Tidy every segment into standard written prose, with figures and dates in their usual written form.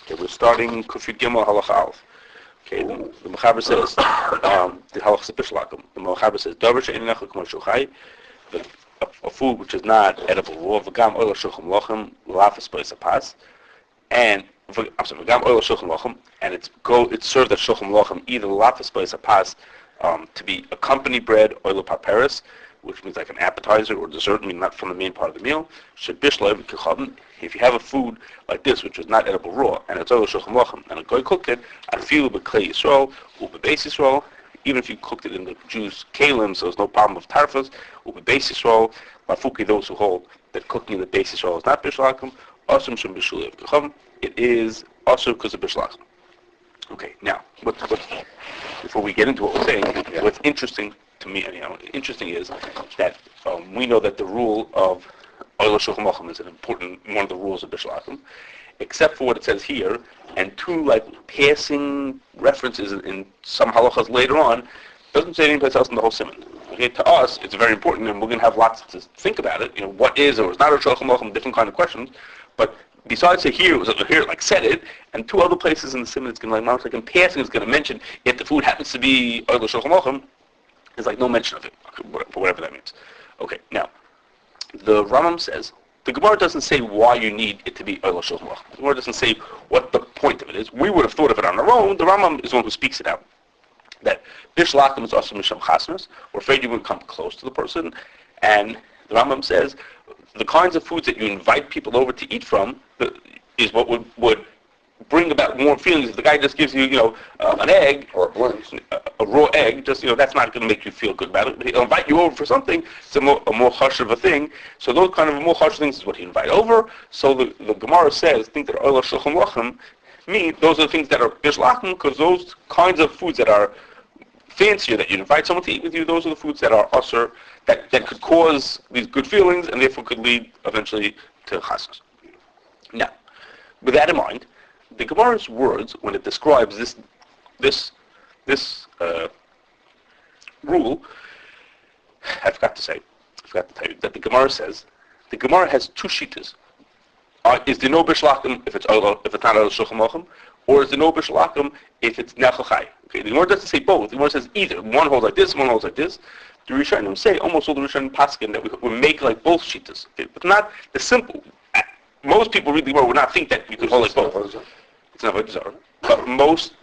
Okay, we're starting Kufid Gimel Halacha Aleph. Okay, the Mechaber says, the Halacha Bishul. The Mechaber says, Davar she'ein nechal k'mo shuchai, a food which is not edible. V'gam oil shulchan lochem lafas b'is apas, and v'gam oil shulchan lochem, and it's served at shulchan lochem either lafas b'is apas to be accompanied bread, oil Parperes, which means like an appetizer or dessert, meaning not from the main part of the meal. If you have a food like this, which is not edible raw, and it's oil shulchan lochem, and a guy cooked it, I feel b'klei Yisroel, u'b'beis Yisroel, even if you cooked it in the Jews' kalim, so there's no problem of tarfas, u'b'beis Yisroel, mafuki, those who hold that cooking in the beis Yisroel is not bishul hakum, asum shem bishul hakum, it is also because of bishul hakum. Okay, now, before we get into what we're saying, what's interesting to me, interesting is that we know that the rule of oil shulchan lochem is an important one of the rules of bishul hakum, except for what it says here, and two passing references in some halachas later on, doesn't say anyplace else in the whole siman. Okay, to us, it's very important, and we're going to have lots to think about it. What is or is not a shulchan lochem, different kind of questions. But besides here, it was here said it, and two other places in the siman, it's going to in passing, it's going to mention if the food happens to be oil shulchan lochem. There's no mention of it, for whatever that means. Okay, now the Rambam says. The Gemara doesn't say why you need it to be oil shulchan lochem. The Gemara doesn't say what the point of it is. We would have thought of it on our own. The Rambam is the one who speaks it out. That bishul hakum is also misham chasnas. We're afraid you wouldn't come close to the person. And the Rambam says the kinds of foods that you invite people over to eat from is what would bring about warm feelings. If the guy just gives you, an egg or a raw egg, just that's not going to make you feel good about it. He'll invite you over for something. It's a more hush of a thing. So those kind of more hush things is what he invite over. So the Gemara says, think that oil shulchan lochem mean those are the things that are bishul hakum, because those kinds of foods that are fancier that you invite someone to eat with you, those are the foods that are usher that could cause these good feelings and therefore could lead eventually to chasnas. Now, with that in mind, the Gemara's words, when it describes this rule, I forgot to tell you that the Gemara says the Gemara has two shittas. Is there no bishul hakum if it's not oil shulchan lochem, or is there no bishul hakum if it's nechal chai? Okay, the Gemara doesn't say both. The Gemara says either. One holds like this, one holds like this. The Rishonim say almost all the Rishonim paskin that we make like both shittas, okay, but not the simple. Most people read the Gemara would not think that you could hold like both. It's not bizarre. But almost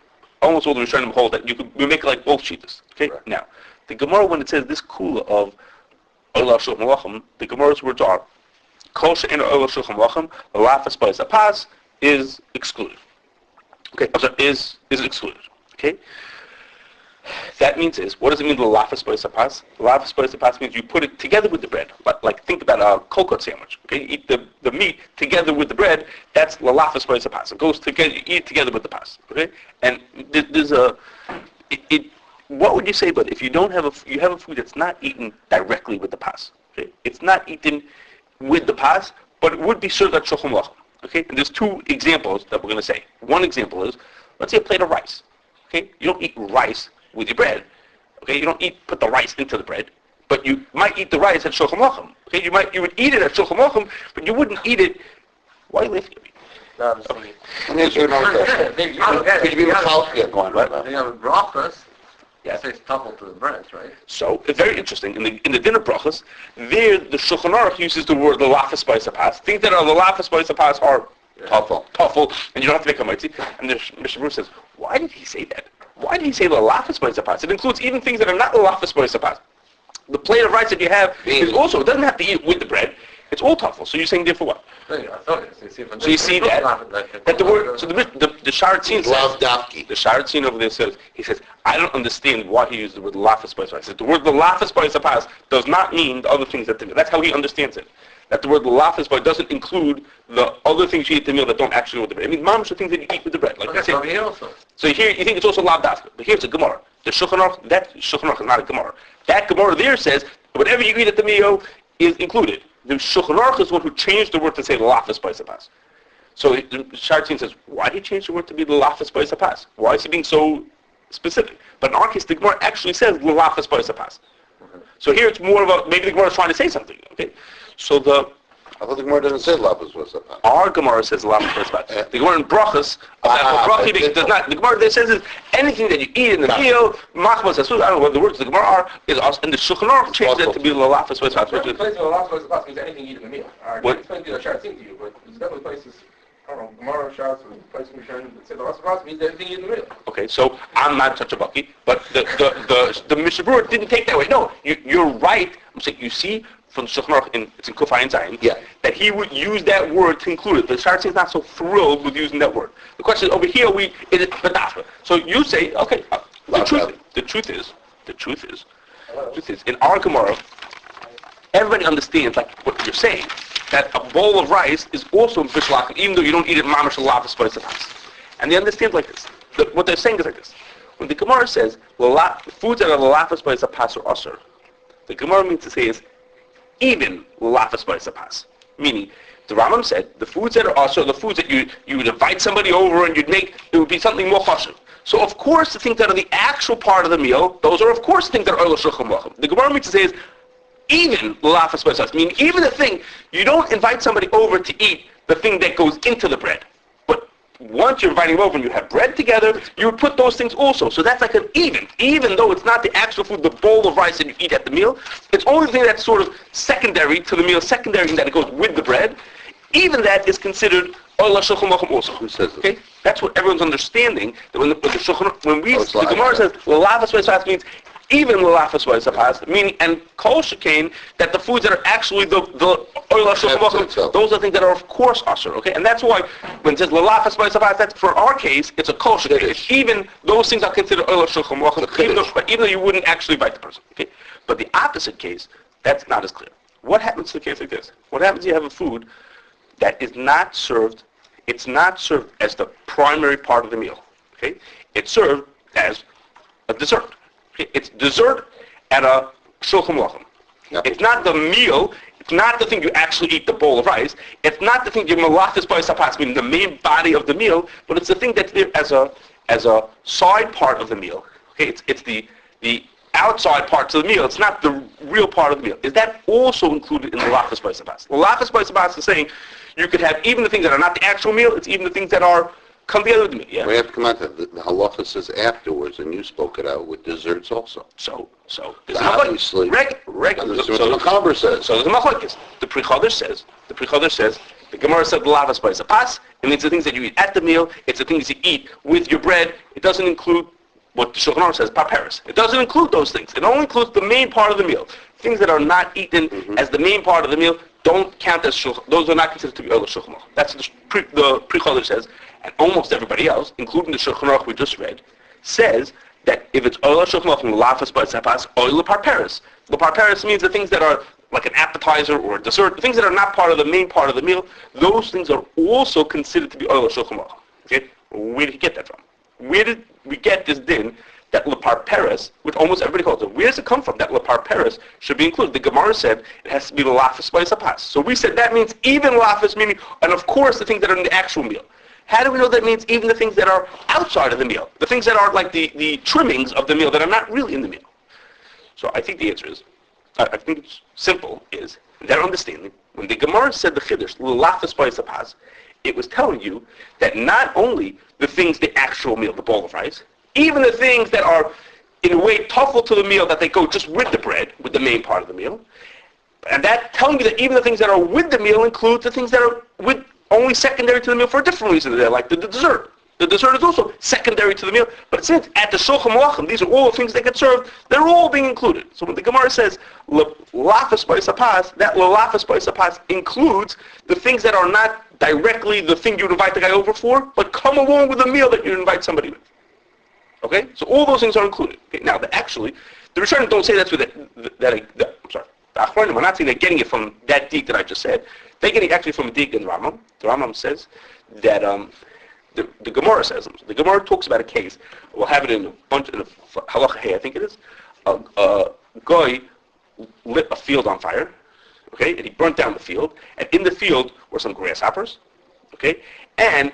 all the Rishonim hold that we make like both shittas. Okay. Right. Now, the Gemara, when it says this kula of oil shulchan lochem, the Gemara's words are kol she'ein oil shulchan lochem lafas b'is apas is excluded. Okay. Is excluded. Okay. That means what does it mean, the lafas b'is apas? Lafas b'is apas means you put it together with the bread. Like think about a kokot sandwich. Okay, you eat the meat together with the bread. That's the lafas b'is apas. It goes together. You eat it together with the pas. Okay, and there's what would you say? But if you don't have you have a food that's not eaten directly with the pas. Okay, it's not eaten with the pas, but it would be served at shulchan lochem. Okay, and there's two examples that we're going to say. One example is, let's say a plate of rice. Okay, you don't eat rice with your bread. Okay, you don't put the rice into the bread, but you might eat the rice at shulchan lochem. Okay, you would eat it at shulchan lochem, but you wouldn't eat it. Why are you laughing at me? No, I'm sorry. Could you be yeah, go on, right? They have brachas. Yeah, it's coupled to the bread, right? So it's very interesting. In the dinner brachas, there the Shulchan Aruch uses the word the lafas b'is apas. Things that are the lafas b'is apas are tafel, and you don't have to make a mitzi. And the Mishnah Berurah says, why did he say that? Why did he say the lafas b'is apas? It includes even things that are not the lafas b'is apas. The plate of rice that you have is also, it doesn't have to eat with the bread. It's all tafel. So you're saying therefore what? So you see that the word, so the Sharat Lavdafki. The Sharat over there says, he says, I don't understand why he used the word lafas b'is apas. He says the word the lafas b'is apas does not mean the other things that they do. That's how he understands it. That the word lafas b'is doesn't include the other things you eat at the meal that don't actually go with the bread. It means mamash the things that you eat with the bread. Like that's it. Also. So here you think it's also lavdafka, but here it's a Gemara. The Shulchan Aruch, that Shulchan Aruch is not a Gemara. That Gemara there says whatever you eat at the meal is included. The Shulchan Aruch is the one who changed the word to say lafas b'is apas. So the Sharat says, why did he change the word to be the lafas b'is apas? Why is he being so specific? But in our case, the Gemara actually says lafas b'is apas. So here it's more of maybe the Gemara is trying to say something. Okay, so the I thought the Gemara doesn't say lapis was that. Our Gemara says lapis was pas. The Gemara in Brachas, does not. The Gemara that says is anything that you eat in the meal, machmas asur. I don't know what the words of the Gemara are. Is us, and the Shulchan Aruch changed that to be lapis was pas. There's places where lapis was pas means anything you eat in the meal. What? It's going to be a shard thing to you, but there's definitely places. I don't know, Gemara shards or places we shard that say the lapis was pas means anything you eat in the meal. Okay, so I'm not such a bucky, but the Mishnah Berurah didn't take that way. No, you're right. I'm saying you see. From the Shulchan Aruch, it's in Kufay and Zayin, that he would use that word to include it. The Shartzi is not so thrilled with using that word. The question is, over here, is it Badafra? So you say, okay, the truth is, in our Gemara, everybody understands, like what you're saying, that a bowl of rice is also in Bishul, even though you don't eat it mamash lavas b'yisachas. And they understand like this. What they're saying is like this. When the Gemara says, foods that are lavas b'yisachas or asur, the Gemara means to say is, even lafas b'yisachas. Meaning, the Rambam said, the foods that are also the foods that you would invite somebody over and you'd make, it would be something more chashuv. So of course the things that are the actual part of the meal, those are of course things that are Oleh Shulchan Aruch. The Gemara means to say is, even lafas b'yisachas. Meaning, even the thing, you don't invite somebody over to eat the thing that goes into the bread. But once you're inviting them over and you have bread together, you would put those things also. So that's like an even though it's not the actual food, the bowl of rice that you eat at the meal, it's only the thing that's sort of secondary to the meal, secondary that it goes with the bread. Even that is considered Oleh Shulchan Aruch also. Who says this? Okay, that's what everyone's understanding. That when the Gemara says lavas b'yisachas means even lafas b'yisachas, meaning and kol shekain that the foods that are actually the Oleh Shulchan Aruch, those are things that are of course asur. Okay, and that's why when it says lafas b'yisachas, that's for our case it's a kol shekain. It's even those things are considered Oleh Shulchan Aruch, even though you wouldn't actually invite the person. Okay, but the opposite case, that's not as clear. What happens to the case like this? What happens if you have a food that is not served? It's not served as the primary part of the meal. Okay, it's served as a dessert. Okay? It's dessert at a Shulchan Aruch. Yep. It's not the meal. It's not the thing you actually eat, the bowl of rice. It's not the thing you malachas b'yisachas, meaning the main body of the meal, but it's the thing that's there as a side part of the meal. Okay, it's the outside parts of the meal. It's not the real part of the meal. Is that also included in the lafas b'yisachas? The lafas b'yisachas is saying you could have even the things that are not the actual meal. It's even the things that are come together with the meal. Yeah. We have to come out to the halacha says afterwards, and you spoke it out with desserts also. So Obviously, regular. This is what the Machaber says. So there's a machlokes. The Parperes says. The Gemara said the lavas b'yisachas. It means the things that you eat at the meal. It's the things you eat with your bread. It doesn't include what the Shulchan Aruch says, Parperes. It doesn't include those things. It only includes the main part of the meal. Things that are not eaten as the main part of the meal don't count as Shulchan. Those are not considered to be Oleh Shulchan Aruch. That's what the Parperes says, and almost everybody else, including the Shulchan Aruch we just read, says that if it's Oleh Shulchan Aruch and lafas b'yisachas, Oleh Parperes. The Parperes means the things that are like an appetizer or a dessert, the things that are not part of the main part of the meal. Those things are also considered to be Oleh Shulchan Aruch. Okay, where did he get that from? Where did we get this din that Parperes, which almost everybody calls it? Where does it come from that Parperes should be included? The Gemara said it has to be lafas b'yisachas. So we said that means even lafas, meaning, and of course the things that are in the actual meal. How do we know that means even the things that are outside of the meal? The things that are like the trimmings of the meal that are not really in the meal. So I think the answer is, I think it's simple, is their understanding. When the Gemara said the Chiddush, lafas b'yisachas, it was telling you that not only the things, the actual meal, the bowl of rice, even the things that are in a way tuffle to the meal, that they go just with the bread, with the main part of the meal, and that telling you that even the things that are with the meal include the things that are with only secondary to the meal for a different reason. They're like the dessert. The dessert is also secondary to the meal, but since at the Shulchan Aruch, these are all the things that get served, they're all being included. So when the Gemara says lafas b'yisachas, that lafas b'yisachas includes the things that are not directly the thing you'd invite the guy over for, but come along with the meal that you'd invite somebody with. Okay? So all those things are included. Okay? Now, the Rishonim don't say that's with I'm sorry. The Achronim are not saying they're getting it from that deek that I just said. They're getting it actually from a deek in the Rambam. The Rambam says that the Gemara says, the Gemara talks about a case, we'll have it in Halacha Hey, I think it is, a guy lit a field on fire, okay, and he burnt down the field, and in the field were some grasshoppers, okay, and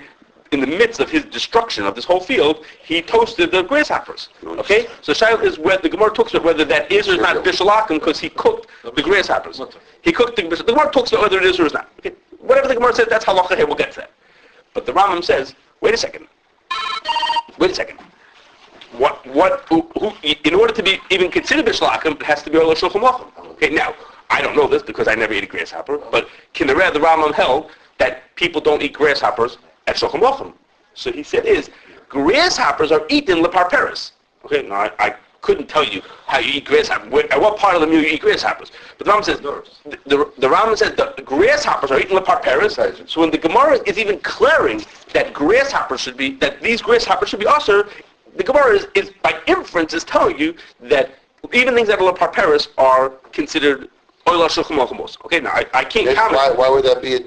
in the midst of his destruction of this whole field, he toasted the grasshoppers. Okay? So Shaila is where the Gemara talks about whether that is or is not Bishul because he cooked the grasshoppers. He cooked the Bishul. The Gemara talks about whether it is or is not. Okay? Whatever the Gemara says, that's halacha here, we'll get to that. But the Rambam says, wait a second. Who, in order to be even considered Bishul it has to be Oleh Shulchan Aruch. Okay, now, I don't know this because I never ate a grasshopper, but Kindereh, the Rambam held that people don't eat grasshoppers at Shulchan Aruch. So he said grasshoppers are eaten Parperes. Okay, now I couldn't tell you how you eat grasshoppers, at what part of the meal you eat grasshoppers. But the Rambam says, the Rambam says the grasshoppers are eaten Parperes. So when the Gemara is even clearing that these grasshoppers should be usher, the Gemara is by inference is telling you that even things that are Parperes are considered Oleh Shulchan Aruch. Okay, now I can't comment. Why would that be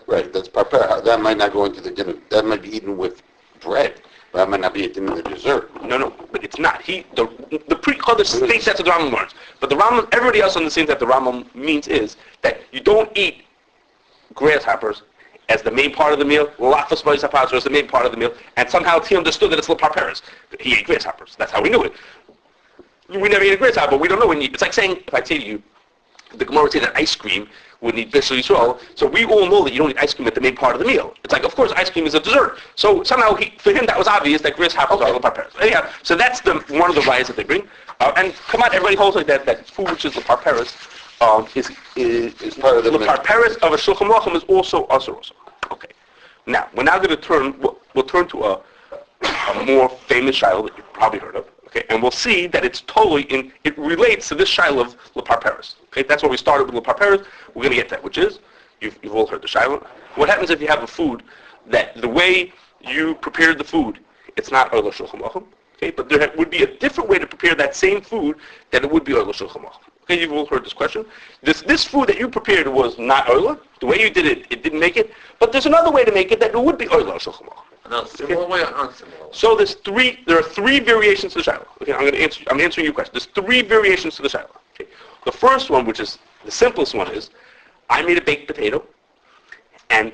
right? That's Parperes. That might not go into the dinner. That might be eaten with bread. That might not be eaten in the dessert. No, but it's not. The pre-Chodesh thinks that's what the Rambam learns. But the Rambam, everybody else understands that the Rambam means is that you don't eat grasshoppers as the main part of the meal, lafas b'yisapaz as the main part of the meal, and somehow he understood that it's Parperes. He ate grasshoppers. That's how we knew it. We never ate a grasshopper, but we don't know when you... It's like saying, if I say to you, the Gemara would say that ice cream would need Bishul Yisroel, so we all know that you don't eat ice cream at the main part of the meal. It's like, of course, ice cream is a dessert. So somehow, for him, that was obvious that grasshoppers are Parperes. Anyhow, so that's one of the riots that they bring. And come on, everybody holds like that food which is Parperes is part of the Parperes of a Shulchan Aruch is also Asur also. Okay. Now, we're now going to we'll turn to a more famous shiloh that you've probably heard of. Okay, and we'll see that it's totally it relates to this shiloh of Parperes. Okay, that's where we started with Parperes. We're going to get to that, which is, you've all heard the shiloh. What happens if you have a food that the way you prepared the food, it's not Oleh Shulchan Aruch, okay, but there would be a different way to prepare that same food that it would be Oleh Shulchan Aruch. Okay, you've all heard this question. This food that you prepared was not Oleh. The way you did it, it didn't make it. But there's another way to make it that it would be Oleh Shulchan Aruch. Similar way or unsimilar? So there are three variations to the shiloh. Okay, I'm answering your question. There's three variations to the shiloh. Okay. The first one, which is the simplest one, is I made a baked potato, and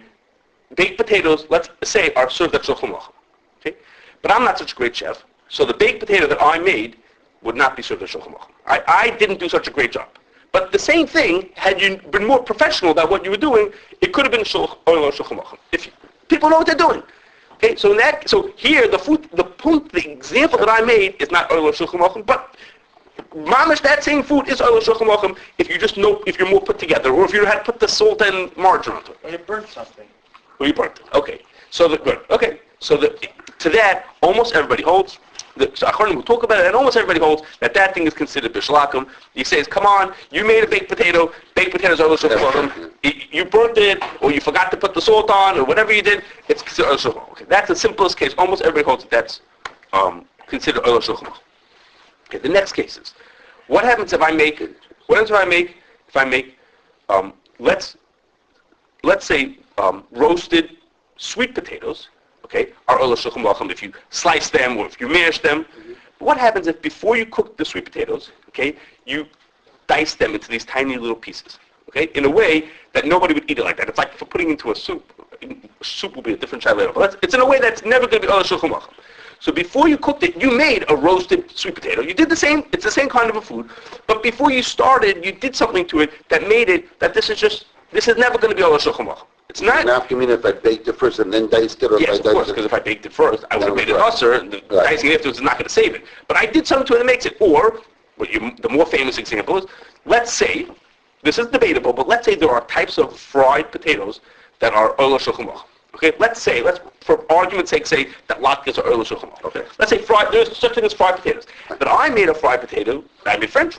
baked potatoes, let's say, are served at Shulchan Aruch. Okay, but I'm not such a great chef, so the baked potato that I made would not be served at Shulchan Aruch. I didn't do such a great job. But the same thing, had you been more professional about what you were doing, it could have been Oleh Shulchan Aruch. If people know what they're doing. Okay, so here the example that I made is not Oleh Shulchan Aruch, but mamish, that same food is Oleh Shulchan Aruch if you just know, if you're more put together, or if you had put the salt and margarine onto it. Or you burnt something. Or you burnt it. Okay. To that, almost everybody holds. So Achronim will talk about it, and almost everybody holds that thing is considered Bishul. He says, come on, you made a baked potato. Baked potatoes are Oleh Shulchan Aruch. You burnt it, or you forgot to put the salt on, or whatever you did, it's considered Oleh Shulchan Aruch. Okay, that's the simplest case. Almost everybody holds that that's considered Oleh Shulchan Aruch. Okay, the next case is, what happens if I make, let's say, roasted sweet potatoes, okay, are Oleh Shulchan Aruch if you slice them or if you mash them. What happens if before you cook the sweet potatoes, okay, you dice them into these tiny little pieces, okay, in a way that nobody would eat it like that. It's like for putting into a soup. Soup will be a different child later, but it's in a way that's never going to be Oleh Shulchan Aruch. So before you cooked it, you made a roasted sweet potato. You did the same, it's the same kind of a food, but before you started, you did something to it that made it that this is never going to be Oleh Shulchan Aruch. It's not. Now, you mean if I baked it first and then diced it, or yes, if I of course, because if I baked it first, I would have made it usher, and the dicing afterwards is not going to save it. But I did something to it that makes it. Or, the more famous example is, let's say, this is debatable, but let's say there are types of fried potatoes that are Oleh Shulchan Aruch. Okay, let's for argument's sake, say that latkes are Oleh Shulchan Aruch. Okay, let's say there's such thing as fried potatoes. But I made a fried potato. I made French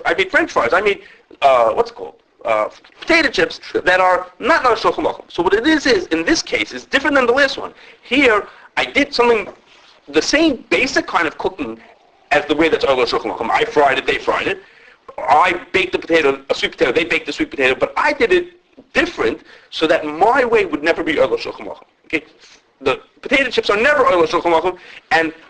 fries. I made what's it called? Potato chips that are not Shulchan Aruch. So what it is in this case is different than the last one. Here I did something, the same basic kind of cooking as the way that's Oleh Shulchan Aruch. I fried it, they fried it. I baked the potato, a sweet potato, they baked the sweet potato, but I did it different so that my way would never be Oleh Shulchan Aruch. Okay, the potato chips are never Oleh Shulchan Aruch,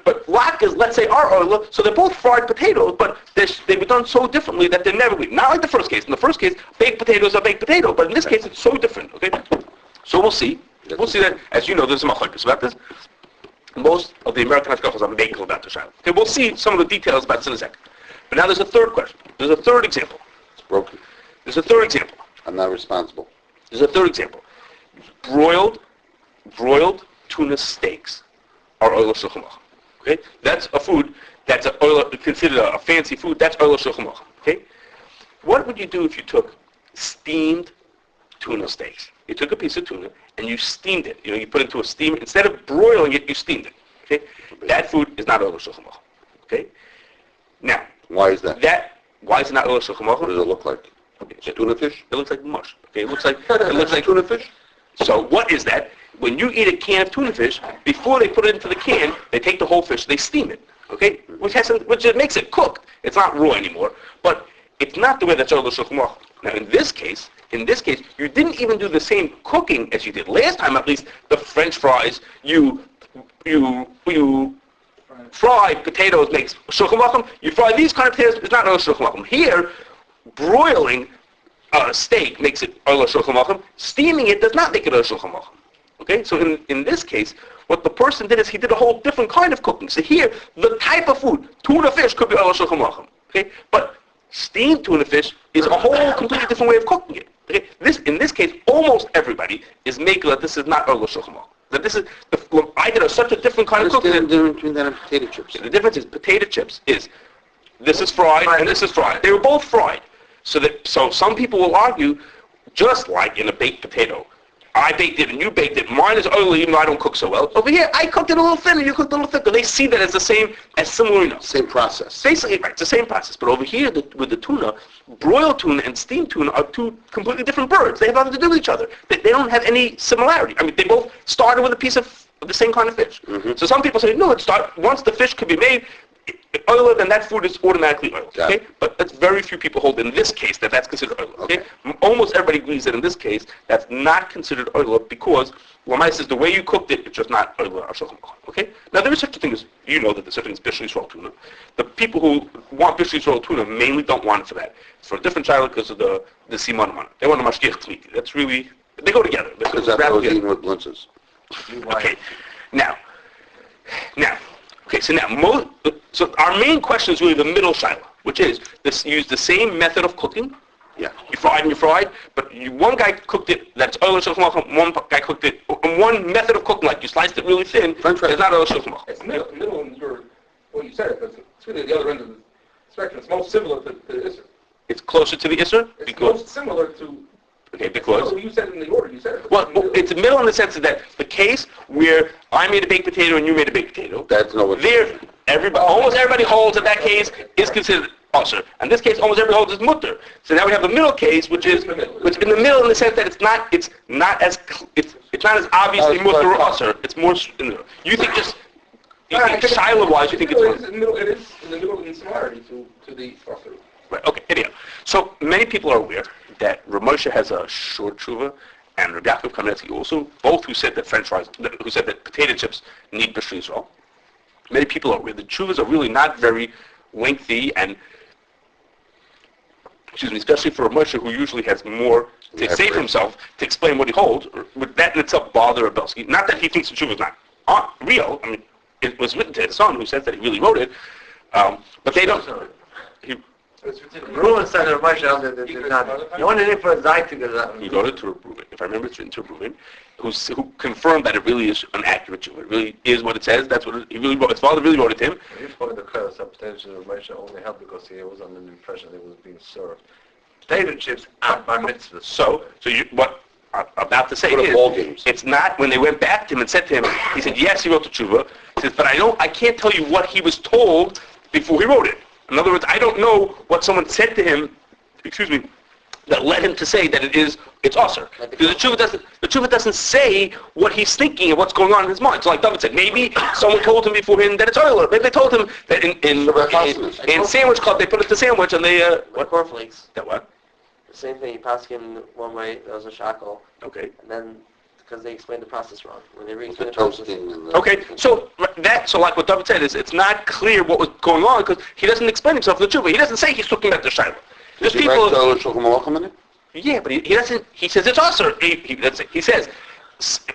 but latkes, let's say, are Oleh, so they're both fried potatoes, but they were done so differently that they're never not like the first case. In the first case, baked potatoes are baked potato, but in this case, it's so different. Okay, so we'll see. We'll see that, as you know, there's some machlokes about this. Most of the American hashgachas are makel about the shaila. Okay, we'll see some of the details about this in a second. But now there's a third question. There's a third example. It's broken. There's a third example. I'm not responsible. There's a third example. Broiled tuna steaks are Oleh Shulchan Aruch. Okay, that's a food that's considered a fancy food. That's Oleh Shulchan Aruch. Okay, what would you do if you took steamed tuna steaks? You took a piece of tuna and you steamed it. You put it into a steamer. Instead of broiling it, you steamed it. Okay, that food is not Oleh Shulchan Aruch. Okay, now Why is that? Why is it not Oleh Shulchan What Aruch? does it look like? It's tuna fish? It looks like mush. Okay, it looks like tuna fish? So what is that? When you eat a can of tuna fish, before they put it into the can, they take the whole fish, they steam it. Okay, which makes it cooked. It's not raw anymore, but it's not the way that's Oleh Shulchan Aruch. Now in this case, you didn't even do the same cooking as you did last time. At least the French fries, you fry potatoes makes Shulchan Aruch. You fry these kind of potatoes, it's not Oleh Shulchan Aruch. Here, broiling a steak makes it Oleh Shulchan Aruch. Steaming it does not make it Oleh Shulchan Aruch. Okay, so in this case, what the person did is he did a whole different kind of cooking. So here, the type of food, tuna fish could be Oleh Shulchan Aruch. Okay, but steamed tuna fish is a whole completely different way of cooking it. Okay, in this case, almost everybody is making that this is not Oleh Shulchan Aruch. That this is I did such a different kind of What's the cooking. difference between that and potato chips? The difference is potato chips is this is fried and this is fried. They were both fried. So some people will argue, just like in a baked potato, I baked it and you baked it. Mine is oily even though I don't cook so well. Over here, I cooked it a little thinner, you cooked it a little thicker. They see that as similar enough. Same process. Basically, right, it's the same process. But over here, with the tuna, broiled tuna and steamed tuna are two completely different birds. They have nothing to do with each other. They don't have any similarity. I mean, they both started with a piece of the same kind of fish. Mm-hmm. So some people say, no, once the fish could be made, oil, then that food is automatically oil. Got Okay, it. but that's very few people hold in this case that's considered oil. Okay, almost everybody agrees that in this case that's not considered oil because Lamai says the way you cooked it, it's just not oil or Shulchan Aruch. Okay, now there is such a thing as that there's such a thing as Bishul Yisroel tuna. The people who want Bishul Yisroel tuna mainly don't want it for that. It's for a different child because of the siman on it. They want a mashgiach tzmiti. That's really they go together. Because that's what I was eating with blintzes. Okay, now. Okay, so our main question is really the middle shaila, which is use the same method of cooking. Yeah. You fried, but one guy cooked it that's Oleh Shulchan Aruch, one guy cooked it, one method of cooking, like you sliced it really thin, French fries. it's not Oleh Shulchan Aruch. It's middle in you said it, but it's really the other end of the spectrum. It's most similar to the Isser. It's closer to the Isser? It's most similar to... Okay, because... You said it in the order, you said it. Well, it's middle in the sense that the case where I made a baked potato and you made a baked potato, That's no. almost everybody holds that case is considered usher. In this case, almost everybody holds is mutter. So now we have the middle case, which is in the middle in the sense that it's not as obviously mutter or usher. It's more in the middle. You think Shiloh-wise, you think it's one. It is in the middle in similarity to the usher. Right. Okay. Anyhow, so many people are aware that Rav Moshe has a short tshuva, and Rabbi Yaakov Kamenetsky also, both who said that who said that potato chips need Bishul Yisroel. Many people are aware the tshuvas are really not very lengthy, and especially for Rav Moshe, who usually has more to say for himself to explain what he holds. Would that in itself bother Rabelski? Not that he thinks the tshuva is not real. I mean, it was written to his son, who says that he really wrote it, but they don't. Ruben said that Moshe did not. You want to for a Zayt to get He wrote it to Ruben. If I remember, it's written to Ruben, who confirmed that it really is an accurate tshuva. It really is what it says. That's what he really wrote. His father really wrote it to him. He spoke the curse of potatoes of Moshe only helped because he was under the impression that it was being served. Potato chips at bar mitzvah. So what I'm about to say is, it's not, when they went back to him and said to him, he said, yes, he wrote the tshuva. He says, but I can't tell you what he was told before he wrote it. In other words, I don't know what someone said to him, that led him to say that it's usher. Because the tshuva doesn't say what he's thinking and what's going on in his mind. So like David said, maybe someone told him beforehand that it's oil. Maybe they told him that in Sandwich Club they put it to sandwich and they... What cornflakes? That what? The same thing. You pass in one way, that was a shackle. Okay. And then, because they explained the process wrong. When they The re-explained the process... toasting and the... Okay, so like what David said is, it's not clear what was going on because he doesn't explain himself in the tshuva. He doesn't say he's talking about the shiloh. There's Did he write Oleh Shulchan Aruch in it? Yeah, but he doesn't. He says it's usher. He says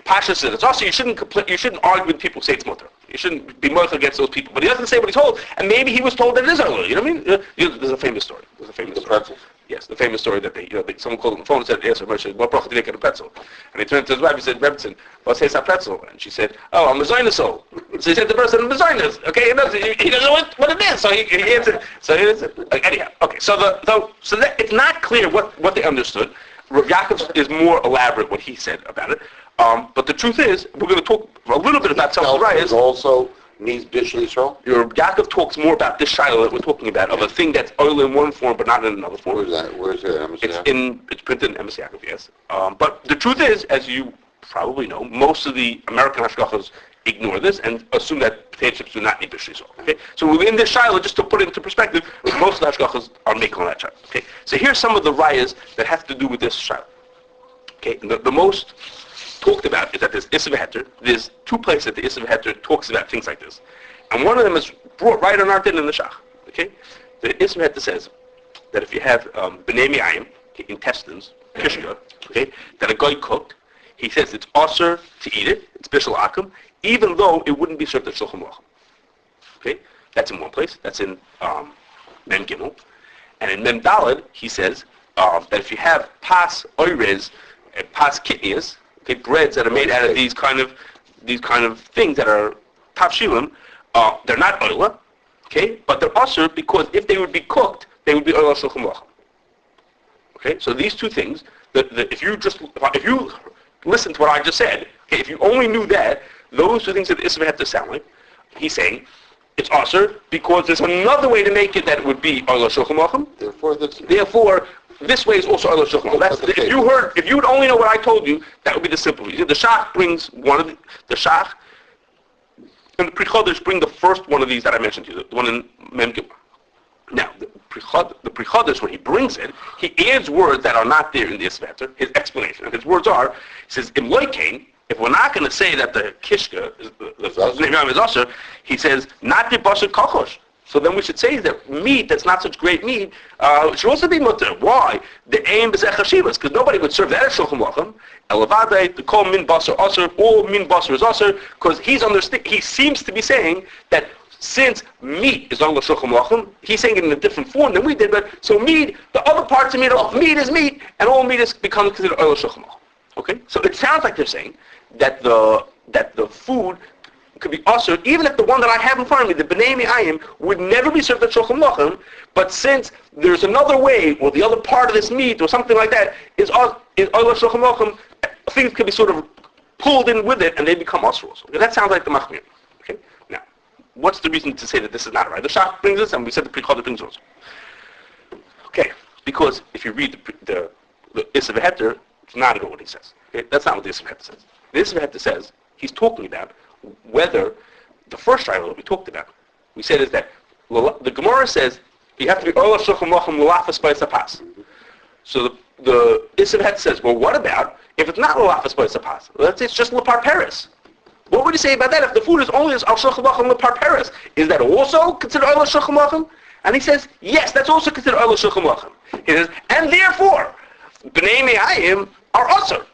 Pasha said it's also you shouldn't argue with people who say it's mutter. You shouldn't be moich against those people. But he doesn't say what he's told, and maybe he was told that it is Oleh. You know what I mean? There's a famous story. The pretzels. Yes, the famous story that someone called on the phone and said, "Yes, Moshe, what bracha did you get a pretzel?" And he turned to his wife and said, "Rebbetzin, what's a pretzel?" And she said, "Oh, I'm a Zionisol." So he said, "The person I'm a Zionist." Okay, he doesn't know what it is. So he answered. So he answered. Anyhow, okay. So that it's not clear what they understood. Rav Yaakov is more elaborate what he said about it. But the truth is, we're going to talk a little bit about Tzal Rayas. Also needs Bishul Yisroel. Yaakov talks more about this shiloh that we're talking about, of a thing that's Oleh in one form but not in another form. Where's that? Where's it? It's printed in Emes Yaakov, yes. But the truth is, as you probably know, most of the American hashgachas ignore this and assume that potato chips do not need Bishul Yisroel. Okay, so in this shiloh, just to put it into perspective, most of the hashgachas are making on that shiloh. Okay, so here's some of the rayas that have to do with this shiloh. Okay, and the most talked about is that there's Issa v'Heter. There's two places that the Issa v'Heter talks about things like this. And one of them is brought right on our din in the Shach. Okay? The Issa v'Heter says that if you have b'nei mi'ayim, intestines, kishka, okay, that a guy cooked, he says it's osur to eat it, it's bishul akum, even though it wouldn't be served at Shulchan Aruch. Okay? That's in one place. That's in Mem Gimel. And in Mem Daled, he says that if you have pas oirez and pas kitnias, okay, breads that are made out of these kind of things that are tafshilim, they're not oila, okay, but they're osur because if they would be cooked, they would be oila shulchan aruch. Okay, so these two things, if you listen to what I just said, okay, if you only knew that, those two things that the Isra had to sound like, he's saying it's osur because there's another way to make it that it would be oila shulchan aruch. Therefore, this way is also Oleh Shulchan Aruch. If you would only know what I told you, that would be the simple reason. The Shach brings one of the Shach, and the Pre-Chodesh bring the first one of these that I mentioned to you, the one in Mem Gimel. Now, the Pre-Chodesh, when he brings it, he adds words that are not there in the Issa v'Heter, his explanation. And his words are, he says, Im loikein, if we're not going to say that the Kishka, the name is Asher, he says, not the Basar Kochosh. So then we should say that meat that's not such great meat should also be mutter. Why? The aim is echashivas, because nobody would serve that at Shulchan Aruch. Elavade, the kol min basar aser, all min basar is aser, because he seems to be saying that since meat is on the Shulchan Aruch, he's saying it in a different form than we did, but so meat, the other parts of meat is meat, and all meat is becomes considered oil Shulchan Aruch. Okay? So it sounds like they're saying that the food could be also, even if the one that I have in front of me, the B'nai Mi'ayim, would never be served at Shulchan Aruch, but since there's another way, or the other part of this meat, or something like that, is Ola Shulchan Aruch, things can be sort of pulled in with it, and they become Osros. Okay, that sounds like the Machmir. Okay? Now, what's the reason to say that this is not right? The Shach brings this, and we said the Pre-Chodesh brings it also. Okay, because if you read the Issa v'Heter, it's not at all what he says. Okay? That's not what the Issa v'Heter says. The Issa v'Heter says, he's talking about whether the first trial that we talked about, we said is that the Gemara says you have to be Ola Shulchan Aruch L'Lafas B'Yis HaPas. So the Issa v'Heter says, well, what about if it's not L'Lafas B'Yis HaPas? Let's say it's just Parperes. What would you say about that? If the food is only Al Shulchan Aruch Parperes, is that also considered Ola Shulchan Aruch? And he says, yes, that's also considered Ola Shulchan Aruch. He says, and therefore, B'nai Mi'ayim are Asur.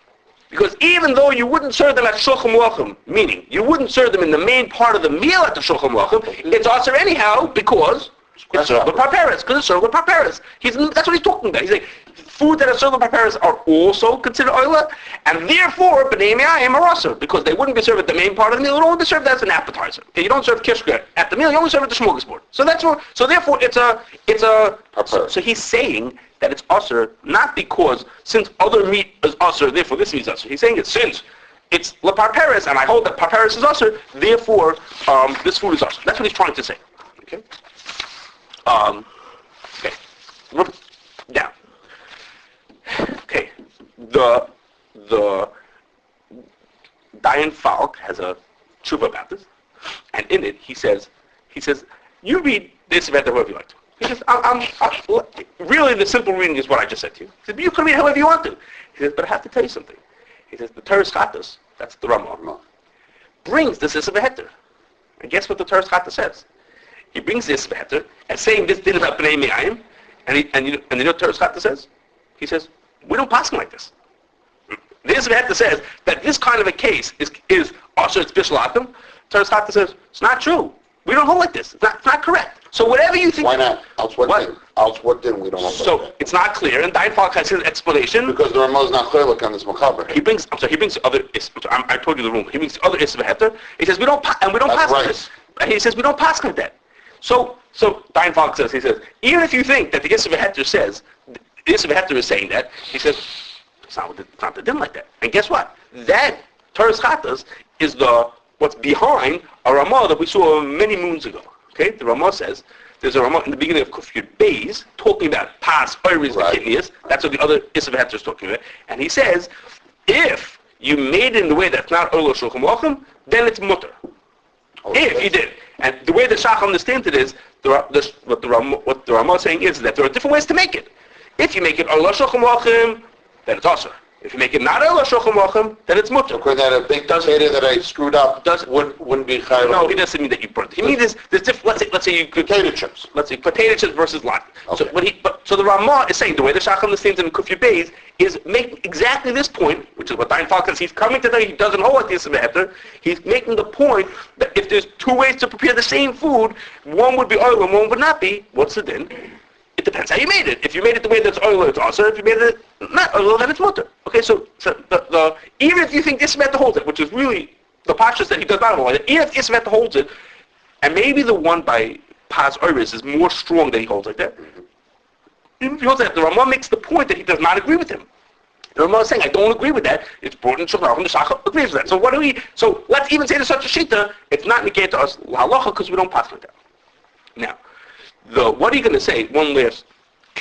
Because even though you wouldn't serve them at Shulchan Aruch, meaning you wouldn't serve them in the main part of the meal at the Shulchan Aruch, it's also anyhow because it's served with Parperes. Because it's served with Parperes. That's what he's talking about. He's saying food that are served with Parperes are also considered oila, and therefore B'nai Mi'ayim are also because they wouldn't be served at the main part of the meal. It would only be served as an appetizer. Okay, you don't serve kishka at the meal. You only serve at the smorgasbord. So therefore it's a. So he's saying that it's usher, not because since other meat is usher, therefore this meat is usher. He's saying it since it's Parperes, and I hold that Parperes is usher, therefore this food is usher. That's what he's trying to say. Okay. Okay. Now. Okay. The Dayan Falk has a tshuva about this, and in it he says, you read this event however you like to. He says, really the simple reading is what I just said to you. He says, you can read however you want to. He says, but I have to tell you something. He says, the Teres Chatas, that's the Ramah, brings this Issa v'Heter. And guess what the Teres Chata says? He brings this Issa v'Heter and saying this din about B'nai Mi'ayim, and you know what Teres Chata says? He says, we don't pass him like this. The Isra Heter says that this kind of a case is also it's Bishlakim. Teres Chata says it's not true. We don't hold like this. It's not correct. So whatever you think. Why not? Else what then? Else what then we don't know So about that? it's not clear, and Dayan Falk has his explanation. Because the Ramah is not chaylik on this machaber. He brings other. I told you the room. He brings other Isra Heter. He says we don't pass That's like right. this. And he says we don't pass like that. So Dayan Falk says even if you think that the Isra Heter says the Isra Heter is saying that, he says it's not the din like that. And guess what? That Teres Chatas is what's behind a Ramah that we saw many moons ago. Okay, the Ramah says there's a Ramah in the beginning of Kuf Yud Beis talking about pas oiris Right. and kidneys. That's what the other Isra Heter is talking about. And he says if you made it in the way that's not Oleh Shulchan Lachem, then it's mutter. If you did. And the way the Shach understands it is, what the Ramah is saying is that there are different ways to make it. If you make it Oleh Shulchan Lachem, then it's also. If you make it not Oleh Shulchan Lachem, then it's mutter. Because that a big potato that I screwed up wouldn't be chaylik. No, he doesn't mean that you burnt it. He means there's different. Let's say you could Potato chips. Let's say potato chips versus lot. Okay. So the Ramah is saying the way the Shach understands in Kuf Yud Beis is making exactly this point, which is what Dayan Falk says. He's coming to he doesn't hold like this Heter. He's making the point that if there's two ways to prepare the same food, one would be oil and one would not be. What's the din? It depends how you made it. If you made it the way that's oil, it's also. If you made it not oil, then it's mutter. Okay, so the even if you think this Heter holds it, which is really the pashas that he does not hold it, even if this Heter holds it, and maybe the one by Pas Oris is more strong that he holds like that. Even if he holds that, the Ramah makes the point that he does not agree with him. The Ramah is saying, I don't agree with that. It's brought in Shulchan Aruch, and the Shach agrees with that. So what do we? So let's even say to such a shita, it's not negated to us halacha because we don't pass like that. Now, what are you going to say? One last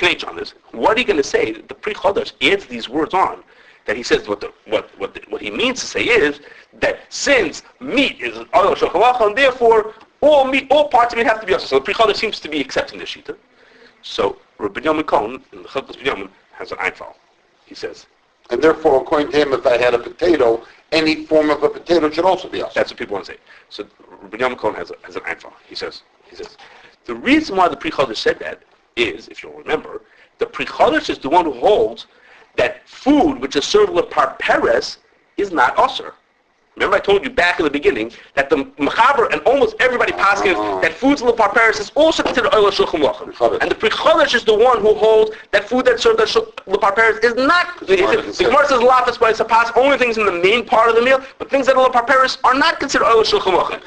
knetch on this. What are you going to say? The Pri Chodesh adds these words on that he says what he means to say is that since meat is Oleh Shulchan Lachem, and therefore all parts of meat have to be also. So the Pri Chodesh seems to be accepting this shita. So Rabbi Binyamin Cohen in the Chilkas Binyamin has an einfall. He says, And therefore, according to him, if I had a potato, any form of a potato should also be us. that's what people want to say. So Rabbi Binyamin Cohen has an einfall. He says, the reason why the Pri Chodesh said that is, if you'll remember, the Pri Chodesh is the one who holds that food which is served with Parperes is not usher. Remember I told you back in the beginning that the Mechaber and almost everybody passes that foods with Parperes is also considered Oleh Shulchan Lachem. And the Pri Chodesh is the one who holds that food that's served with Parperes is not. The Gemara says lafas by pass only things in the main part of the meal, but things that are Parperes are not considered Oleh Shulchan Lachem.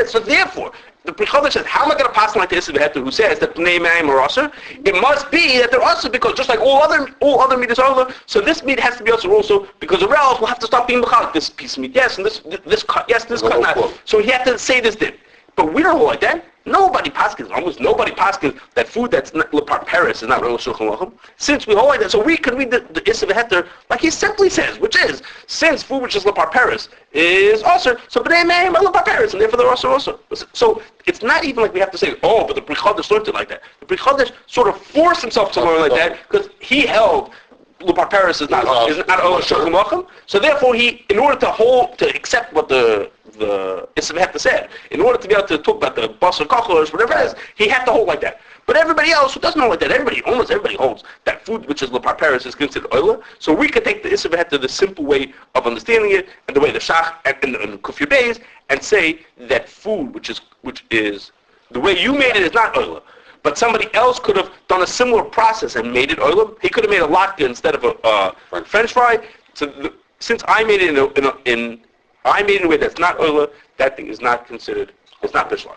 So therefore, the Pri Chodesh says, how am I going to pass like the Isra Heter who says that Bnei Mayim are usher? It must be that they're usher because just like all other meat is usher, so this meat has to be usher also because or else we'll have to stop being mechalik. This piece of meat, yes, and this cut, yes, this cut, not. So he had to say this did. But we don't hold like that. Nobody paskins, almost nobody paskins that food that's not Parperes is not Oleh Shulchan Lachem. Since we hold like that, so we can read the Isra Heter like he simply says, which is, since food which is Parperes is usher, so Bnei Mayim are Parperes, and therefore they're usher also. So it's not even like we have to say, oh, but the Pri Chodesh learned it like that. The Pri Chodesh sort of forced himself to learn like that because he held Parperes is not Oleh Shulchan Lachem. So therefore, in order to accept what the Isra Heter said, in order to be able to talk about the basar kachos, whatever it is, he had to hold like that. But everybody else who doesn't hold like that, almost everybody holds that food which is Parperes is considered Oleh. So we could take the Isra Heter, the simple way of understanding it, and the way the Shach and Kuf Yud Beis, and say that food which is the way you made it is not Oleh. But somebody else could have done a similar process and made it Oleh. He could have made a latke instead of a French fry. So since I made it in a way that's not Oleh, that thing is not considered. It's not Bishul.